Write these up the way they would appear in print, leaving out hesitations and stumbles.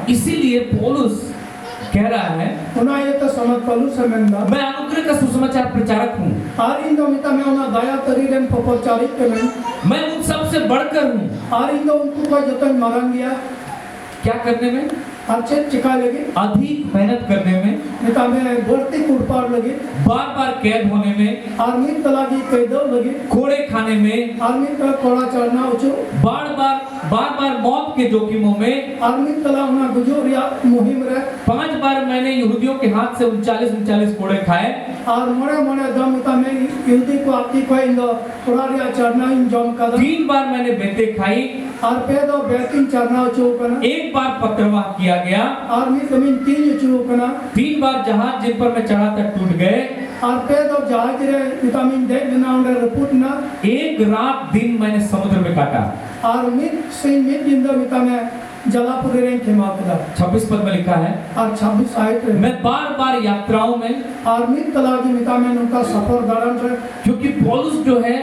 इसीलिए पौलुस कह रहा है Una ito sama Paulus semenda. मैं अनुग्रह का सुसमाचार प्रचारक हूँ, Hari indo mita me una daya tari dan papacarik kena. मैं उन सबसे बढ़कर हूँ। Hari indo unku ko jatan marang dia. क्या करने में? Arche चिका लगे. अधिक मेहनत करने में, मिता में बढ़ती कुड़पार लगे. बार बार कैद होने में, आर्मी तलागी कैदो लगे. कोड़े खाने में, आर्मी का कोड़ा चढ़ना उचो. बार बार मौत के जोखिमों में, आर्मी तला उना गुजरिया मुहिम रहे. 5 बार मैंने यहूदियों के हाथ से 39 कोड़े खाए और मोड़े दम मिता में युद्धी को आपकी को इंदो कोड़ा रिया चढ़ना इन जम का. 3 बार मैंने बेते खाई और पेदो बैकिंग चढ़ना उचो कना. 1 बार पत्रवाह किया गया, आर्मी जमीन 3 उचो कना. 3 बार जहाज जिन पर मैं चढ़ा था टूट गए, और पेदो जहाज रे विटामिन दे बिना उन्हें रिपोर्ट ना. 1 रात दिन मैंने समुद्र में काटा। और मिट जिंदो मिता में जलापुर रे खेमा कदा. 26 पद में लिखा है, और 26 आयत रे. मैं बार बार यात्राओं में, और मिट तलागी मिता में उनका सफर दौरान रे. क्योंकि पौलुस जो है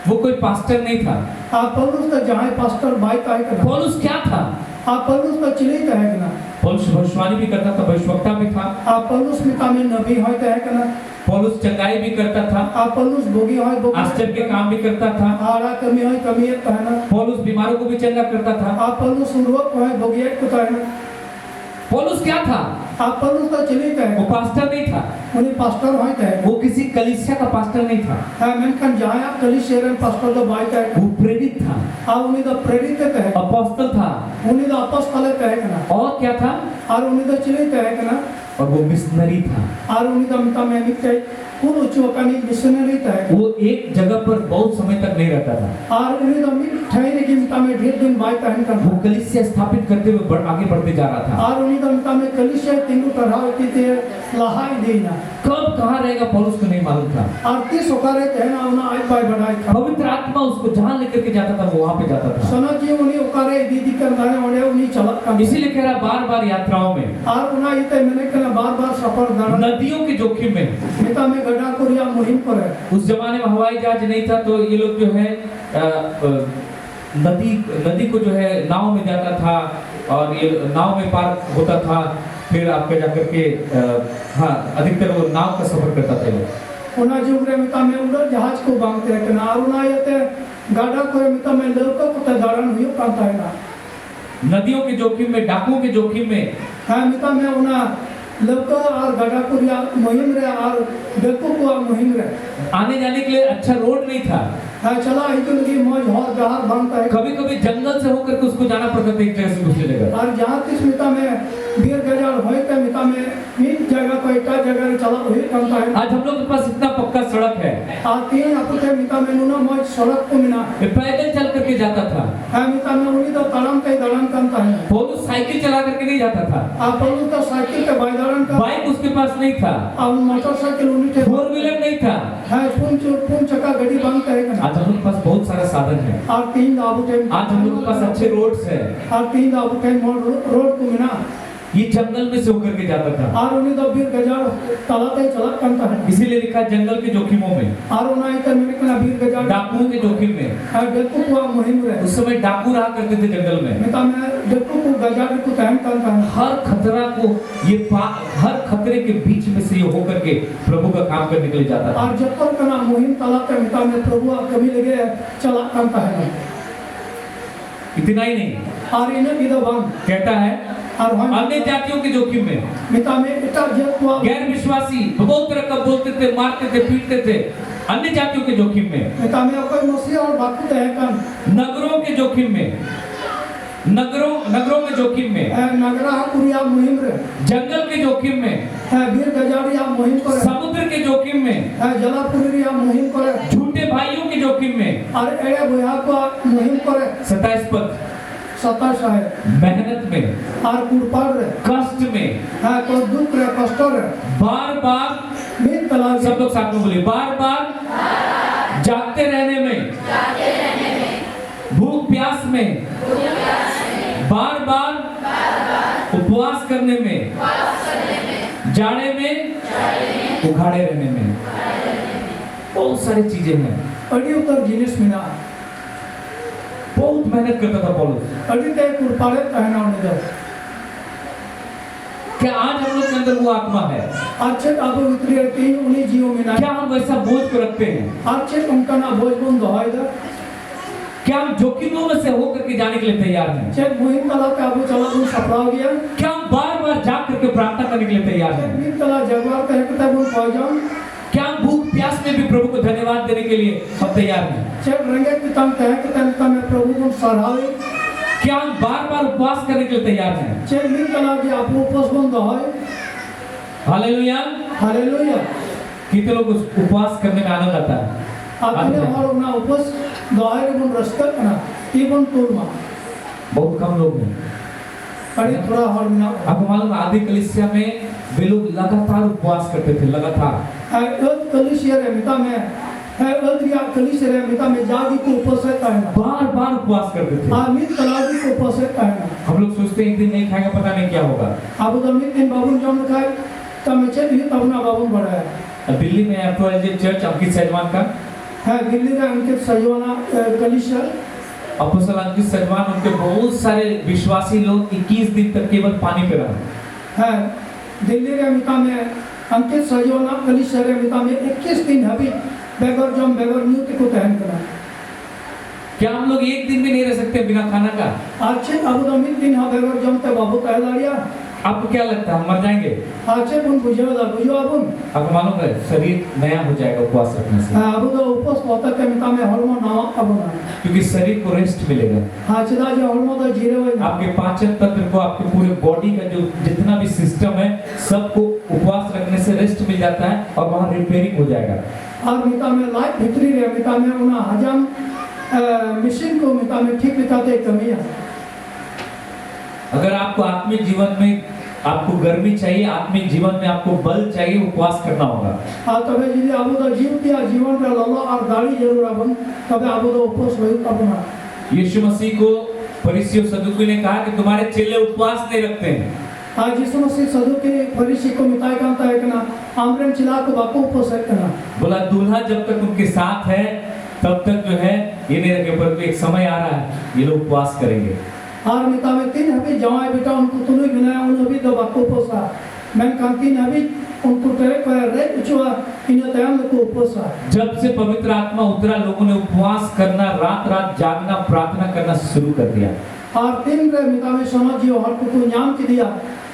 वो कोई पास्टर नहीं था। आप पौलुस तो जहाँ पास्टर भाई का है कना. पौलुस क्या था? आप पौलुस तो चिली का है कना. पौलुस भविष्यवाणी भी करता था, भविष्यवक्ता भी था। आप पौलुस मिता में नबी है तो है कना. पौलुस चंगाई भी करता था, आप पौलुस भोगी है भोगी. आश्चर्य के काम भी करता था। आड़ा कमी है कमी है कहना. पौलुस बीमारों को भी चंगा करता था। आप पौलुस रोग है भोगी है को कहना. पौलुस क्या था? आप पौलुस तो चिली का वो है. पास्टर नहीं था, उन्हें पास्टर है तो है. वो किसी कलीसिया का पास्टर नहीं था, हाँ मैंने जहाँ आप कली शेरन पास्टर तो भाई का है. वो प्रेरित था, आप उन्हें तो प्रेरित है. अपोस्तल था, उन्हें तो अपostol है कना. और क्या था? और उन्हें तो चिली है कना. और वो मिशनरी था। और उन्हें तो मिता में मिते कुल उच्चों का नहीं मिशनरी है. वो एक जगह पर बहुत समय तक नहीं रहता था। और उन्हें तो मिट ठहरने की मिता में ढेर दिन भाई कहन वो करना. कलीसिया स्थापित करते हुए आगे बढ़ते जा रहा था। और उन्हें तो मिता में कलिशे तिंगु तरह होती थी लहाई देना. कब कहाँ रहेगा पौलुस को नहीं मालूम था। और 30 ओकारे कहना उन्हें आज भाई बढ़ाई था. पवित्र आत्मा उसको जहाँ लेकर के जाता था वो वहाँ पे जाता था। सना जी उन्हें ओकारे दीदी करना है उन्हें चलत का. इसीलिए कह रहा बार बार यात्राओं में, और उन्हें इतने मैंने कहना बार सफर दौरान नदियों के जोखिम में। मिता में गड्ढा कोरिया मुहिम पर है. उस जमाने में हवाई जहाज नहीं था, तो ये लोग जो है नदी को जो है नाव में जाता था, और ये नाव में पार होता था, फिर आपके जाकर के हाँ अधिकतर वो नाव का सफर करता था ये। उन्हें जुगरे मिता में उधर जहाज को बांधते हैं कना. और उन्हें ये गड्ढा कोरे मिता में लड़कों को दौरान हुई करता है ना. नदियों के जोखिम में, डाकुओं के जोखिम में, हाँ मिता में उन्हें लड़कों और गड्ढा कोरिया मुहिम रहे और बेको को मुहिम रहे. आने जाने के लिए अच्छा रोड नहीं था। हाँ चला ही तो लगी मौज और जहार बांधता है. कभी कभी जंगल से होकर के उसको जाना पड़ता था एक जगह से दूसरी जगह। और जहाँ किस मिता में बीर गजार होए तो मिता में एक जगह को एक जगह चला हुई करता है. आज हम लोग के पास इतना पक्का सड़क है, और 3 अपने मिता में नुना मौज सड़क को मिला. ये पैदल चल करके जाता था। हाँ मिता में उन्हीं तो तड़म के दड़म करता है. पौलुस साइकिल चला करके नहीं जाता था, आप पौलुस तो साइकिल के बाईदड़न का. बाइक उसके पास नहीं था, और मोटरसाइकिल उन्हीं थे. 4 व्हीलर नहीं था। हाँ पून चक्का गाड़ी बांधता है कना. आज हम लोग के पास बहुत सारा साधन है। और 3 दाबू थे. आज हम लोग के पास अच्छे रोड्स है। और 3 दाबू थे रोड को मिला. ये जंगल में से होकर के जाता था। और उन्हीं तो बीर गजार तलाते चला करता है. इसीलिए लिखा है जंगल के जोखिमों में, और उन्हें इतना मैंने कहा बीर गजार डाकुओं के जोखिम में। और बेको को मुहिम रहे. उस समय डाकू रहा करते थे जंगल में। मिता में बेको को गजार को तहन करता है. हर खतरा को हर खतरे के बीच में से ये होकर के प्रभु का काम करने के लिए जाता था। और जब तक कना मुहिम तलाते मिता में प्रभु कभी लगे चला करता है. इतना ही नहीं, और इन्हें विधवान कहता है और हम अन्य जातियों के जोखिम में, मिता में इतना जब हुआ गैर विश्वासी बहुत तरह का बोलते थे, मारते थे, पीटते थे। अन्य जातियों के जोखिम में, मिता में कोई मसीह और बाकी है कन. नगरों के जोखिम में, नगरों में जोखिम में, नगरा कुरिया मुहिम रहे. जंगल के जोखिम में, बीर गजारिया मुहिम पर. समुद्र के जोखिम में, जलापुरिया मुहिम पर. झूठे भाइयों के जोखिम में, और एड़े बुया को मुहिम पर. 27 पद, 27 है. मेहनत में, और कुड़पार रहे. कष्ट में, हाँ को दुख रहे कष्ट रहे. बार बार, बीर तलाश. सब लोग साथ में बोलिए, बार बार जागते रहने में, भूख प्यास में, बार बार उपवास करने में, जाड़े में, उघाड़े रहने में, बहुत सारी चीजें हैं। अड़ी उतर जिनिस मिला. बहुत मेहनत करता था पौलुस। अड़ी ते कुड़पारे कहना उन्हें. क्या आज हम लोग के अंदर वो आत्मा है? आचेत अब उतरी रहती उन्हीं जीवों में ना क्या हम वैसा बोझ को रखते हैं? आचेत उनका ना बोझ बुन दोहाइदा क्या हम जोखिमों में से होकर के जाने के लिए तैयार हैं? चेत मुहिम तला का अबू चला बुन सपराव गया क्या हम बार बार जाग करके प्रार्थना करने के लिए तैयार चेत हैं? मुहिम तला जगवार का एक तब उन पहुंचाऊं क्या हम भूख प्यास में भी प्रभु को धन्यवाद देने के लिए हम तैयार हैं? चेत रंगे की तम कहे कि तम में प्रभु को सराहे क्या हम बार बार उपवास करने के लिए तैयार हैं? चेत मुहिम तला की आप उपवास बुन दोहाई हालेलुया। हालेलुया कितने लोग उस उपवास करने में आनंद आता है? आपने और ना उपवास दोहाई बुन रस्ता ना इबन तोलमा बहुत कम लोग हैं। कड़ी थोड़ा और ना आपको मालूम है, आदि कलीसिया में वे लोग लगातार उपवास करते थे, लगातार। कलिसिया रे मिता में अद्रिया कलिसिया रे मिता में जागी को उपवास है ना बार बार उपवास करते थे। आमित तलाजी को उपवास है ना हम लोग सोचते हैं एक दिन नहीं खाएगा पता नहीं क्या होगा। अब तो अमित दिन बाबून जम खाए तब चे भी तब ना बाबून बढ़ाया दिल्ली में एफओएलजे चर्च अंकित सजवान का है दिल्ली का अंकित सजवाना कलिसिया अपोस्तल अंकित सजवान, उनके बहुत सारे विश्वासी लोग 21 दिन तक केवल पानी पे रहे। है दिल्ली रे मिता में अंकित सजवाना कलिसिया रे मिता में 21 दिन अभी बेगर जम बेगर न्यूति को तहन करा। क्या हम लोग एक दिन भी नहीं रह सकते बिना खाना का? अच्छे अब तो अमित दिन हाँ बेगर जम ते बाबू कह दाड़िया आपको क्या लगता है हम मर जाएंगे? अच्छे बुन बुझे वाला बुझो अबुन आपको मालूम है शरीर नया हो जाएगा उपवास रखने से, अब तो उपवास होता के मिता में हॉर्मोन नावा अबुना क्योंकि शरीर को रेस्ट मिलेगा। हाँ चिदा जो हॉर्मोन तो जीरे हुए आपके पाचन तंत्र को, आपके पूरे बॉडी का जो जितना भी सिस्टम है सबको उपवास रखने से रेस्ट मिल जाता है और वहाँ रिपेयरिंग हो जाएगा। और मिता में लाइफ भितरी रे मिता में उना हजम मशीन को मिता में ठीक बिताते कमी है। अगर आपको आत्मिक जीवन में आपको गर्मी चाहिए, आत्मिक जीवन में आपको बल चाहिए, उपवास करना होगा। हाँ तबे यदि आबू तो जीव किया जीवन का लल्ला और दाढ़ी जरूर अपन तबे आबू तो उपवास हुई अपना। यीशु मसीह को फरीसियों सदूकी ने कहा कि तुम्हारे चेले उपवास नहीं रखते हैं। आज यीशु मसीह सदू के फरीसी को मिताई कांता है कि ना आमरन चिला को बाको उपवास है कि ना बोला दूल्हा जब तक उनके साथ है तब तक जो है ये नहीं रखे, पर एक समय आ रहा है ये लोग उपवास करेंगे। और मिता में तीन अभी जवाई बेटा उनको तुलु बिना उन अभी दो बाको पोसा मैं कांती अभी उनको तेरे पर रे उचवा इन तयम को पोसा। जब से पवित्र आत्मा उतरा लोगों ने उपवास करना, रात रात जागना, प्रार्थना करना शुरू कर दिया। और तीन रे मिता में सोना जियो हर को नाम की दिया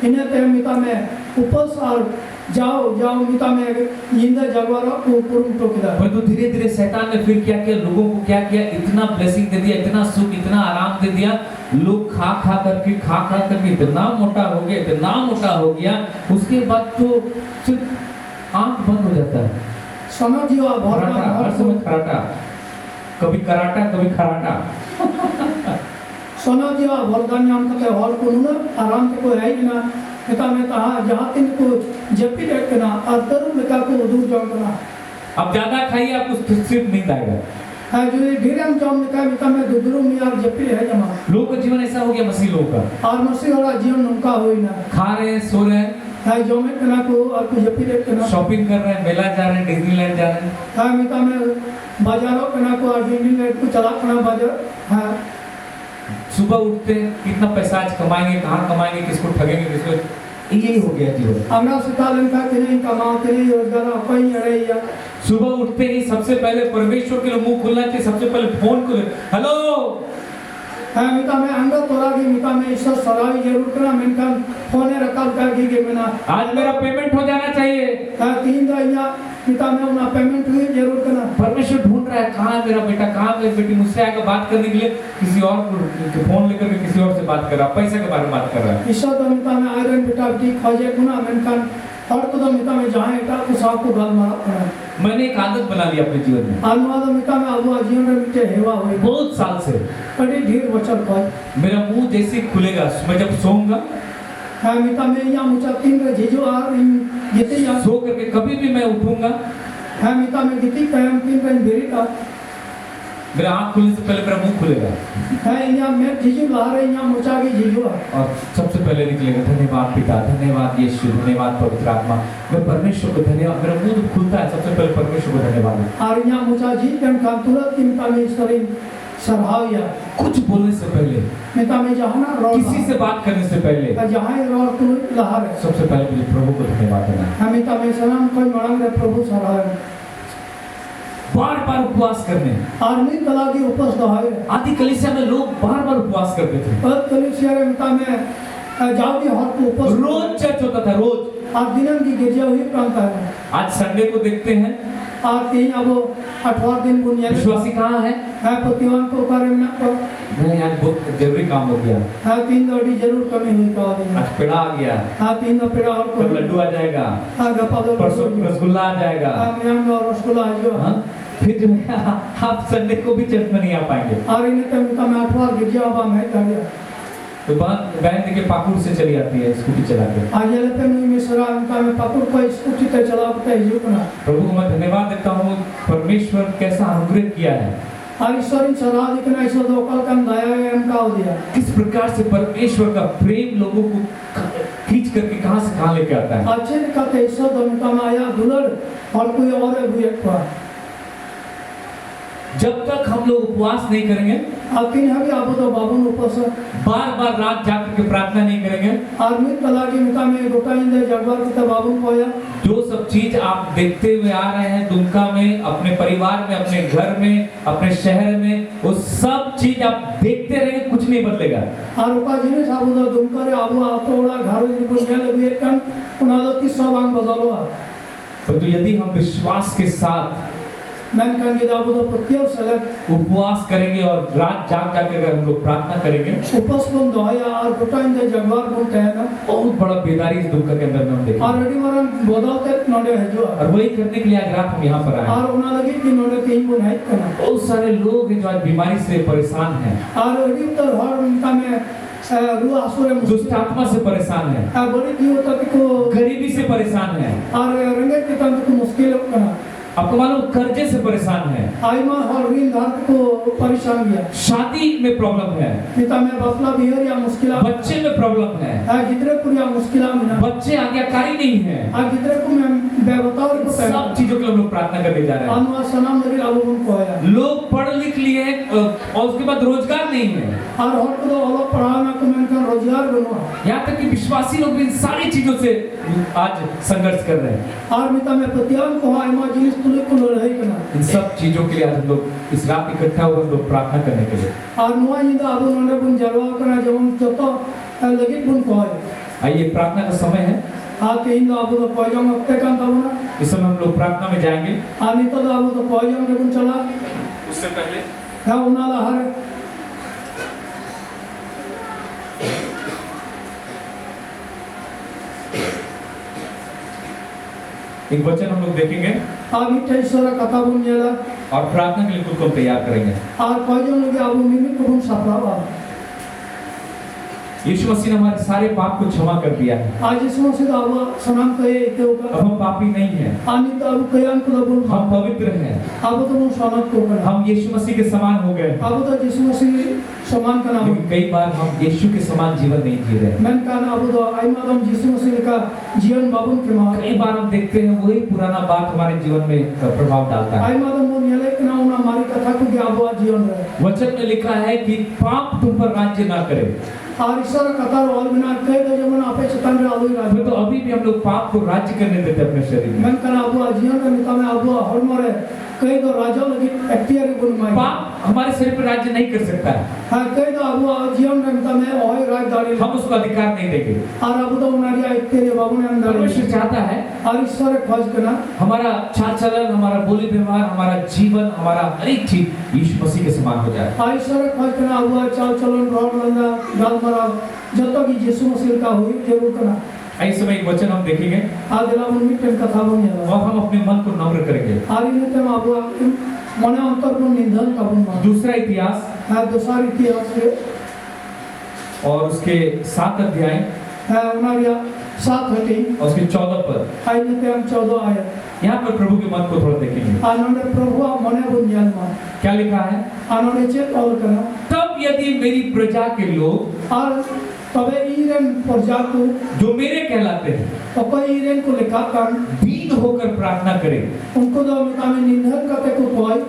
इन्हें तय मिता में उपवास और जाओ जाओ मिता में जिंदा जगवारा को पूर्ण तो किया। परंतु धीरे धीरे शैतान ने फिर क्या किया, लोगों को क्या किया, इतना ब्लेसिंग दे दिया, इतना सुख, इतना आराम दे दिया, लोग खा खा करके इतना मोटा हो गया, उसके बाद तो सिर्फ आंख बंद हो जाता है। सोना जियो हर समय खराटा, कभी कराटा कभी खराटा। सोना जियो भरदान नाम का हॉल को ना आराम से कोई है कि ना मिता में कहा जहाँ तीन को जपी रखना और तरुण मिता को दूर जाना। अब ज्यादा खाइए आपको सिर्फ नींद आएगा। हाँ जो ये ढेरम जाम निकाय मिता में दुदरू में यार जपी है जमा। लोगों का जीवन ऐसा हो गया मसीह लोगों का, और मसीह वाला जीवन उनका हो ही ना। खा रहे हैं, सो रहे हैं, हाँ जो में कना को और को जपी रखना। शॉपिंग कर रहे हैं, मेला जा रहे हैं, डिज्नीलैंड जा रहे हैं। हाँ मिता में बाजारों कना को और डिज्नीलैंड को चला कना बाजार। हाँ सुबह उठते हैं कितना पैसा आज कमाएंगे, कहाँ कमाएंगे, किसको ठगेंगे, किसको, यही हो गया जीवन। हमरा सिता लंका के नहीं कमाओ के नहीं रोजगार कोई अड़े या सुबह उठते ही सबसे पहले परमेश्वर के लिए मुंह खुलना चाहिए, सबसे पहले फोन को हेलो। हाँ मिता में अंगा तोड़ा की मिता में ईश्वर सरावी जरूर करना मेनका फोने रखा कर की के बिना आज मेरा पेमेंट हो जाना चाहिए। हाँ 3 दिन या मिता में उना पेमेंट हुई जरूर करना। परमेश्वर ढूंढ रहा है कहाँ है मेरा बेटा, कहाँ है मेरी बेटी, मुझसे आएगा बात करने के लिए, किसी और को फोन लेकर के किसी और से बात कर रहा, पैसे के बारे में बात कर रहा है। ईश्वर तो मिता में आयरन बेटा ठीक खोजे गुना मेनका और तो मिता में जहाँ एक को साफ को गाल मारा करना। मैंने एक आदत बना ली अपने जीवन में। अनुवाद मिता में अब जीवन में मिटे हेवा हुई बहुत साल से बड़ी ढेर बचल कर मेरा मुंह जैसे खुलेगा, मैं जब सोऊंगा हाँ मिता में यहाँ मुझा 3 रे जीजो और गीते या सो करके कभी भी मैं उठूंगा, हाँ मिता में गीती कयम 3 रे बेरी का मेरा आँख खुलने से पहले मेरा मुंह खुलेगा है यहाँ मैं जीजो ला रहे यहाँ मुझा की जीजो और सबसे पहले निकलेगा धन्यवाद पिता, धन्यवाद यीशु, धन्यवाद पवित्र आत्मा। मैं परमेश्वर को धन्यवाद, मेरा मुंह खुलता है सबसे पहले परमेश्वर को धन्यवाद। और यहाँ मुझा जी कन का तुरंत की मिता में ईश्वरी सरहाविया कुछ बोलने से पहले, मिता में जहाना किसी से बात करने से पहले जहाँ रोड को लहर है सबसे पहले मुझे प्रभु को धन्यवाद देना है। हम मिता में सलाम कोई मड़ंग रे प्रभु सरहावे बार बार उपवास करने, आर्मी तला की उपस दहावे आदि कलीसिया में लोग बार बार उपवास करते थे। पद कलिसिया रे मिता में जाओ की हर को उपस रोज चर्च होता था, रोज। आज दिनन की गिरजा हुई प्रांत है आज संडे को देखते हैं, आज तीन अब 18 दिन बुनियाद विश्वासी कहाँ है? है प्रतिवान को करे ना को नहीं, आज बहुत जरूरी काम हो गया। हाँ 3 दौड़ी जरूर कमी हुई का दिन आज पेड़ा आ गया, हाँ 3 दो पेड़ा और फिर को लड्डू आ जाएगा, हाँ गप्पा दो परसों रसगुल्ला आ जाएगा। हाँ मियाँ और रसगुल्ला आ जाओ हाँ? फिर जो है आप संडे को भी चर्च में नहीं आ पाएंगे। और इन्हें तो मिता में 8 गिरजा अब मैं कर गया तो बहन देखिए पाकुड़ से चली आती है स्कूटी चला के। आज ये लगता है मैं सरा मिता में पाकुड़ को स्कूटी पे चलाता है जो ना प्रभु को मैं धन्यवाद देता हूँ, परमेश्वर कैसा अनुग्रह किया है, और ईश्वर इन सरा दिखना ईश्वर दो कल कम दया है इनका हो दिया किस प्रकार से परमेश्वर का प्रेम लोगों को खींच करके कहां से कहां लेके आता है। अच्छे कहते ईश्वर दो मिता में आया दुलड़ और कोई और है बुए को जब तक हम लोग उपवास नहीं करेंगे, आखिर है कि आप तो बाबू उपस बार बार रात जाकर के प्रार्थना नहीं करेंगे, आर्मी तला की मिता में गोटा इंदे जगवार की बाबू को आया जो सब चीज आप देखते हुए आ रहे हैं दुमका में, अपने परिवार में, अपने घर में, अपने शहर में, वो सब चीज आप देखते रहेंगे, कुछ नहीं बदलेगा। और उका जिनिस आबू तो दुमका रे आबू आतोड़ा घर जी बुनिया लगे कन उना तो 30 बांग बदलो तो यदि हम विश्वास के साथ मैं कन के आबू तो प्रत्येक सलग उपवास करेंगे और रात जाग जाकर अगर हम लोग प्रार्थना करेंगे, उपस को दोया और गोटा इंदे जगवार को कहना बहुत बड़ा बेदारी इस दुमका के अंदर में हम देखेंगे। ऑलरेडी मरन बदलते नोडे है जो और वही करने के लिए आज रात हम यहाँ पर आए हैं। और उना लगे कि नोडे 3 गुण है करना बहुत सारे लोग हैं जो आज बीमारी से परेशान हैं, और अभी तो हर मिता में रू आसुर दुष्ट आत्मा से परेशान है, बड़ी की होता को गरीबी से परेशान है, और रंगे के तंत्र को मुश्किल करना आपको मालूम कर्जे से परेशान है, आई मां हर ऋण धारक को परेशान किया शादी में प्रॉब्लम है, मिता में बसला बिहर या मुश्किला बच्चे में प्रॉब्लम है, गिदरे को या मुश्किला में ना बच्चे आज्ञाकारी नहीं है। गिदरे को मैं बेबताओ को सब चीजों के लिए हम लोग प्रार्थना करने जा रहे हैं। अनुवा सलाम नबी अबू को आया लोग पढ़ लिख लिए और उसके बाद रोजगार नहीं है, और हर को तो अलग पढ़ाना को मैं कर रोजगार बनवा यहाँ तक कि विश्वासी लोग भी इन सारी चीजों से आज संघर्ष कर रहे हैं। और मिता में प्रत्यान को आई मां जिनिस तुले को रहे करना इन सब चीजों के लिए आज हम लोग इस रात इकट्ठा हुए हम लोग प्रार्थना करने के लिए। और नुआ इंदा अबू नोने बुन जलवा करना जब हम तो लगे बुन को आए आइए प्रार्थना का समय है, आके इंदा अबू तो पहुंचाऊंगा अपने काम तब ना इस समय हम लोग प्रार्थना में जाएंगे। आनी तो अबू तो पहुंचाऊंगा बुन चला उससे पहले है उनाला हर एक वचन हम लोग देखेंगे आमी टेश्वरा कथा बुन जेला और प्रार्थना के लिए खुद को तैयार करेंगे। और पहुंचाऊंगा लोग अबू मिमी को बुन सफलावा यीशु मसीह ने हमारे सारे पाप को क्षमा कर दिया है, आज इस मौके से अबू सलाम कहे के अब ऊपर हम पापी नहीं हैं, आनी तो अबू कयान को बुन हम पवित्र हैं, अबू तो बुन सलाम को करना हम यीशु मसीह के समान हो गए। अबू तो जिस मसीह समान का नाम लेकिन कई बार हम यीशु के समान जीवन नहीं जी रहे। मैं कहना अबू तो आई मादम जिसु मसीह का जीवन बाबू के मां कई बार हम देखते हैं वही पुराना बात हमारे जीवन में प्रभाव डालता है। आई मादम वो नेले के नाम ना हमारी कथा को क्या अबू जीवन रहे वचन में लिखा है कि पाप तुम पर राज्य ना करे। और ईश्वर कथा और बिना कई तो जमन आपे शतान रे आलू राज तो अभी भी हम लोग पाप को राज्य करने देते अपने शरीर में। मैं कहना अबू जीवन का मिता में अबू हर मरे कई तो राजा लगी एक्टियर गुण माई पाप हमारे शरीर पर राज्य नहीं कर सकता है, हां कई तो अबू जीवन का मिता में ओए राजदारी हम उसको अधिकार नहीं देंगे। और अबू तो उनारिया एक्टियर बाबू ने अंदर परमेश्वर चाहता है और ईश्वर खोज करना हमारा चाल चलन, हमारा बोली व्यवहार, हमारा जीवन, हमारा हर एक चीज यीशु मसीह के समान हो जाए। और ईश्वर खोज करना अबू चाल चलन रोड लंगा गाल मरा जब तक यीशु मसीह का हुई केवल करना। इस समय एक वचन हम देखेंगे आज दिला मन में कथा बन जाला और हम अपने मन को नम्र करेंगे। और इन्हें तम अबू मने अंतर को निंदन का बन दूसरा इतिहास है दूसरा इतिहास से और उसके 7 अध्याय है उनारिया 7 हटी और उसके 14 पद, आई ने हम 14 आया यहाँ पर प्रभु के मन को थोड़ा देखेंगे। आनंद प्रभु मने बन जान क्या लिखा है? आनंद चेक ऑल करना तब यदि मेरी प्रजा के लोग और तबे ईरन प्रजा को जो मेरे कहलाते हैं तो कोई ईरन को लिखा कर दीन होकर प्रार्थना करें, उनको तो मिता में निंदन करते को कोई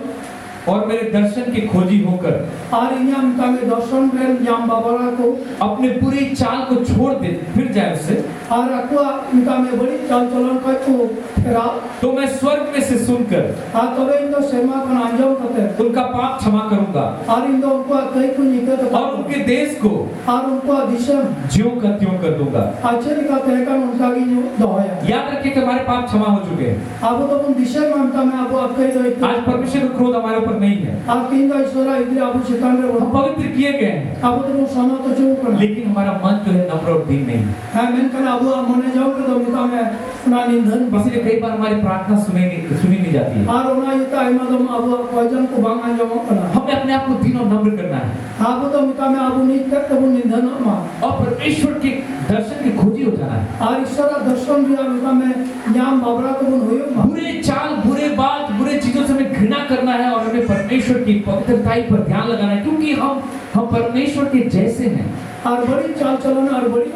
और मेरे दर्शन की खोजी होकर और इन्हें मिता में दर्शन रेल जाम बाबरा को अपने पूरी चाल को छोड़ दे फिर जाए उससे, और अक्वा मिता में बड़ी चाल चलन का को फेरा तो मैं स्वर्ग में से सुनकर और तबे इनको सेमा का अंजाम करते उनका पाप क्षमा करूंगा और इनको उनको कई को निकल और उनके देश को और उनको दिशा ज्यों का त्यों कर दूंगा। आश्चर्य का तहका उनका की न्यू दोया याद रखिए कि हमारे पाप क्षमा हो चुके हैं। अब तो उन दिशा में मिता में अब आप कई दो आज परमेश्वर का क्रोध हमारे ऊपर नहीं है, आप तीन का ईश्वरा इधर आप शैतान रे हम पवित्र किए गए हैं, अब तो वो सोना तो जो करना लेकिन हमारा मन जो है नम्र और दीन नहीं है। है मैं कहना अब मने जाओ तो मिता में अपना निंदन इसीलिए कई बार हमारी प्रार्थना सुनी नहीं जाती है। और उना ये ता इमादम अब वजन को बांगा जाओ करना हमें अपने आप को दीन और नम्र करना है अब तो मिता में अब नहीं करते वो निंदन मा और परमेश्वर के दर्शन की खोजी हो जाना है। और ईश्वर दर्शन दिया मिता में जाम बाबरा को बन होयो मा बुरे चाल, बुरे बात, बुरे चीजों से हमें घृणा करना है और हमें परमेश्वर की पवित्रताई पर ध्यान लगाना है, क्योंकि हम परमेश्वर के जैसे हैं। और बड़ी चाल चलन और बड़ी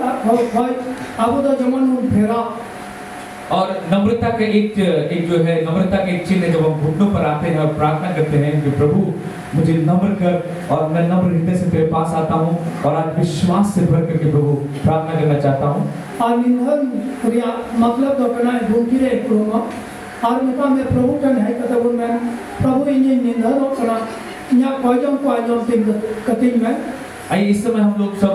भाई अब तो जमन फेरा और नम्रता का एक जो है नम्रता का एक चिन्ह, जब हम घुटनों पर आते हैं और प्रार्थना करते हैं कि प्रभु मुझे नम्र कर और मैं नम्र हृदय से तेरे पास आता हूँ और आज विश्वास से भर करके प्रभु प्रार्थना करना चाहता हूँ। और निंदन क्रिया मतलब तो करना है ढूंढी रे क्रोमा और मिता में प्रभु का न्याय करता हूँ मैं प्रभु इन्हें निंदन और करना यहाँ कोई को आजम तिंग कतिंग में आइए इस समय हम लोग सब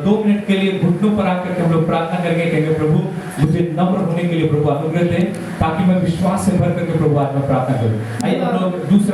2 मिनट के लिए घुटनों पर आकर के हम लोग प्रार्थना करेंगे, कहेंगे प्रभु मुझे नम्र होने के लिए प्रभु अनुग्रह दे, ताकि मैं विश्वास से भर करके प्रभु आज मैं प्रार्थना करूं। आइए हम लोग दूसरा